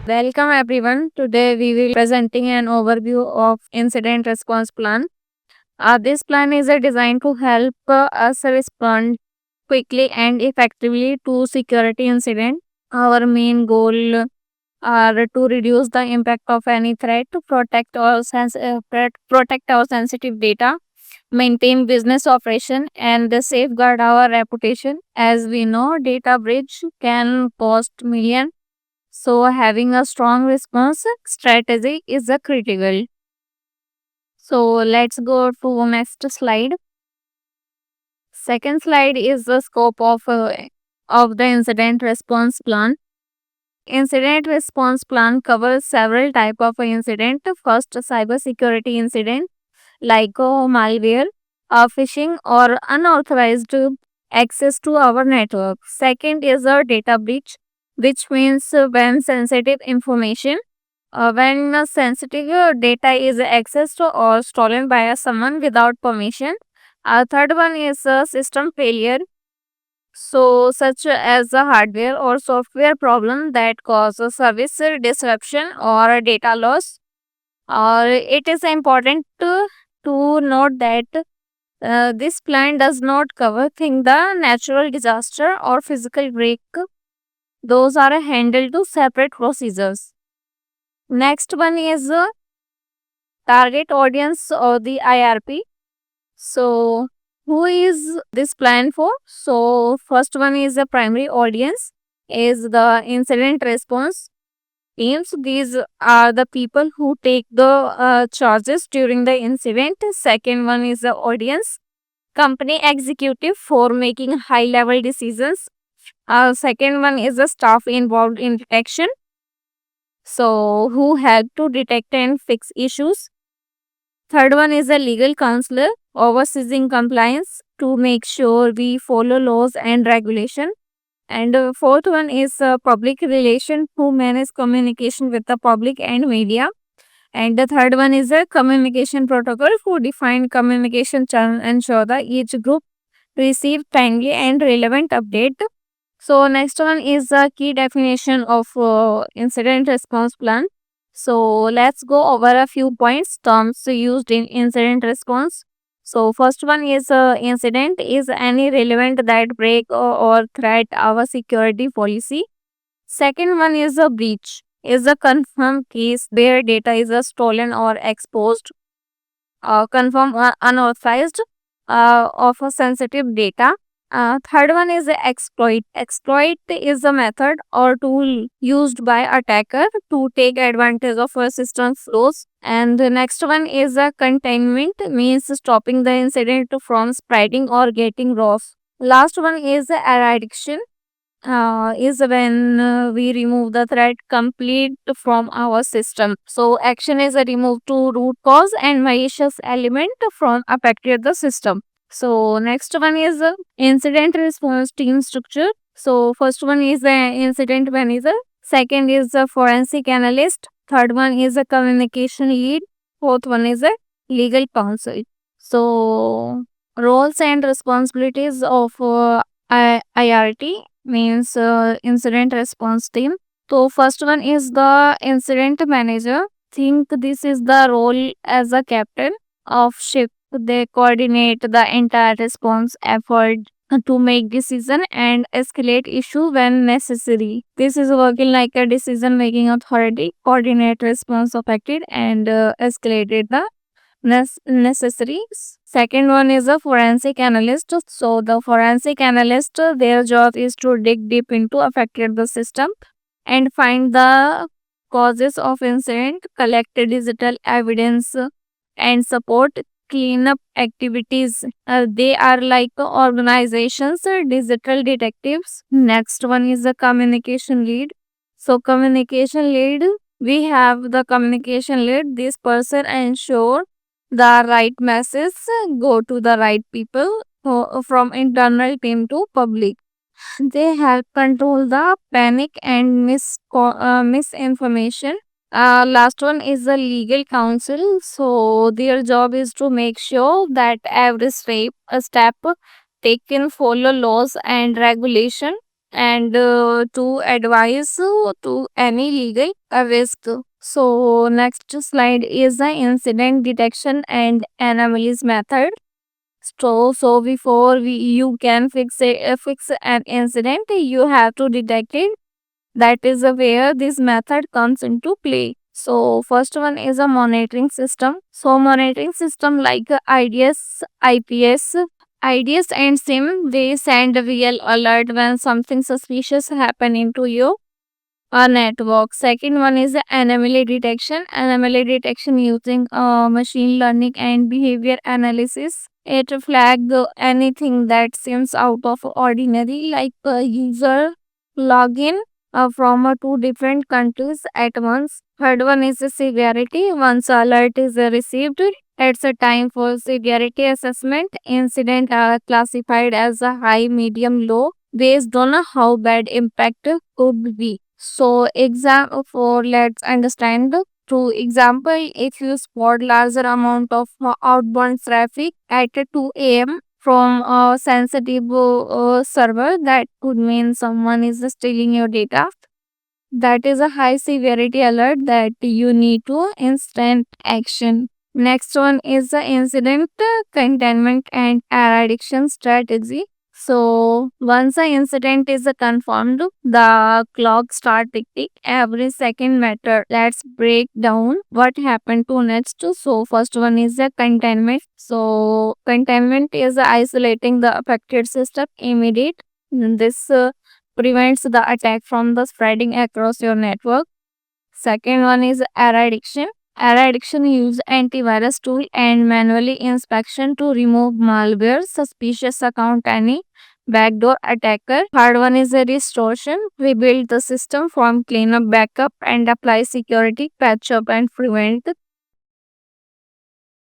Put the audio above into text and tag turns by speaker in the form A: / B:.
A: Welcome everyone. Today we will be presenting an overview of incident response plan. This plan is designed to help us respond quickly and effectively to security incident. Our main goal are to reduce the impact of any threat, to protect our sensitive data, maintain business operation, and safeguard our reputation. As we know, data breach can cost millions, so having a strong response strategy is a critical. So let's go to next slide. Second slide is the scope of the incident response plan. Incident response plan covers several type of incident. First, cyber security incident like malware, phishing, or unauthorized access to our network. Second is a data breach, which means when sensitive information, when sensitive data is accessed or stolen by someone without permission. Third one is system failure, so such as a hardware or software problem that causes service disruption or data loss. It is important to note that this plan does not cover the natural disaster or physical break. Those are handled to separate procedures. Next one is target audience or the IRP. So, who is this plan for? So, first one is the primary audience, is the incident response teams. These are the people who take the charges during the incident. Second one is the audience, company executive for making high level decisions. Second one is the staff involved in detection, so who help to detect and fix issues. Third one is a legal counselor overseeing compliance to make sure we follow laws and regulation. And fourth one is public relation who manage communication with the public and media. And the third one is a communication protocol who define communication channel, ensure that each group receive timely and relevant update. So next one is the key definition of incident response plan. So let's go over a few points, terms used in incident response. So first one is incident is any relevant that break or threat our security policy. Second one is a breach, is a confirmed case where data is stolen or exposed, confirm unauthorized of a sensitive data. Third one is a exploit. Exploit is a method or tool used by attacker to take advantage of a system flows. And the next one is a containment, means stopping the incident from spreading or getting worse. Last one is eradication, is when we remove the threat complete from our system. So action is a remove to root cause and malicious element from affected the system. So next one is incident response team structure. So first one is the incident manager. Second is the forensic analyst. Third one is a communication lead. Fourth one is a legal counsel. So roles and responsibilities of IRT, means incident response team. So first one is the incident manager. Think this is the role as a captain of ship. They coordinate the entire response effort to make decision and escalate issue when necessary. This is working like a decision making authority, coordinate response affected and escalated the necessaries. Second one is a forensic analyst. So the forensic analyst, their job is to dig deep into affected the system and find the causes of incident, collect digital evidence, and support cleanup activities. They are like organizations, digital detectives. Next one is the communication lead. So communication lead, we have the communication lead. This person ensure the right message go to the right people, from internal team to public. They help control the panic and misinformation. Last one is the legal counsel. So their job is to make sure that every step taken follow laws and regulation. and to advise to any legal risk. So next slide is the incident detection and anomalies method. So before you can fix an incident, you have to detect it. That is where this method comes into play. So first one is a monitoring system. So monitoring system like IDS, IPS, IDS and SIM, they send a real alert when something suspicious happen into your network. Second one is the anomaly detection. Anomaly detection using machine learning and behavior analysis. It flag anything that seems out of ordinary, like a user login from two different countries at once. Third one is the severity. Once alert is received, it's a time for severity assessment. Incident are classified as a high, medium, low based on how bad impact could be. So, for let's understand. To example, if you spot larger amount of outbound traffic at 2 a.m. from a sensitive server, that could mean someone is stealing your data. That is a high severity alert that you need to instant action. Next one is the incident containment and eradication strategy. So once the incident is confirmed, the clock start ticking. Every second matter. Let's break down what happened to next. So first one is the containment. So containment is isolating the affected system immediate. This prevents the attack from the spreading across your network. Second one is error addiction. Error addiction use antivirus tool and manually inspection to remove malware, suspicious account, any backdoor attacker. Third one is a restoration. Rebuild the system from cleanup, backup, and apply security, patch up, and prevent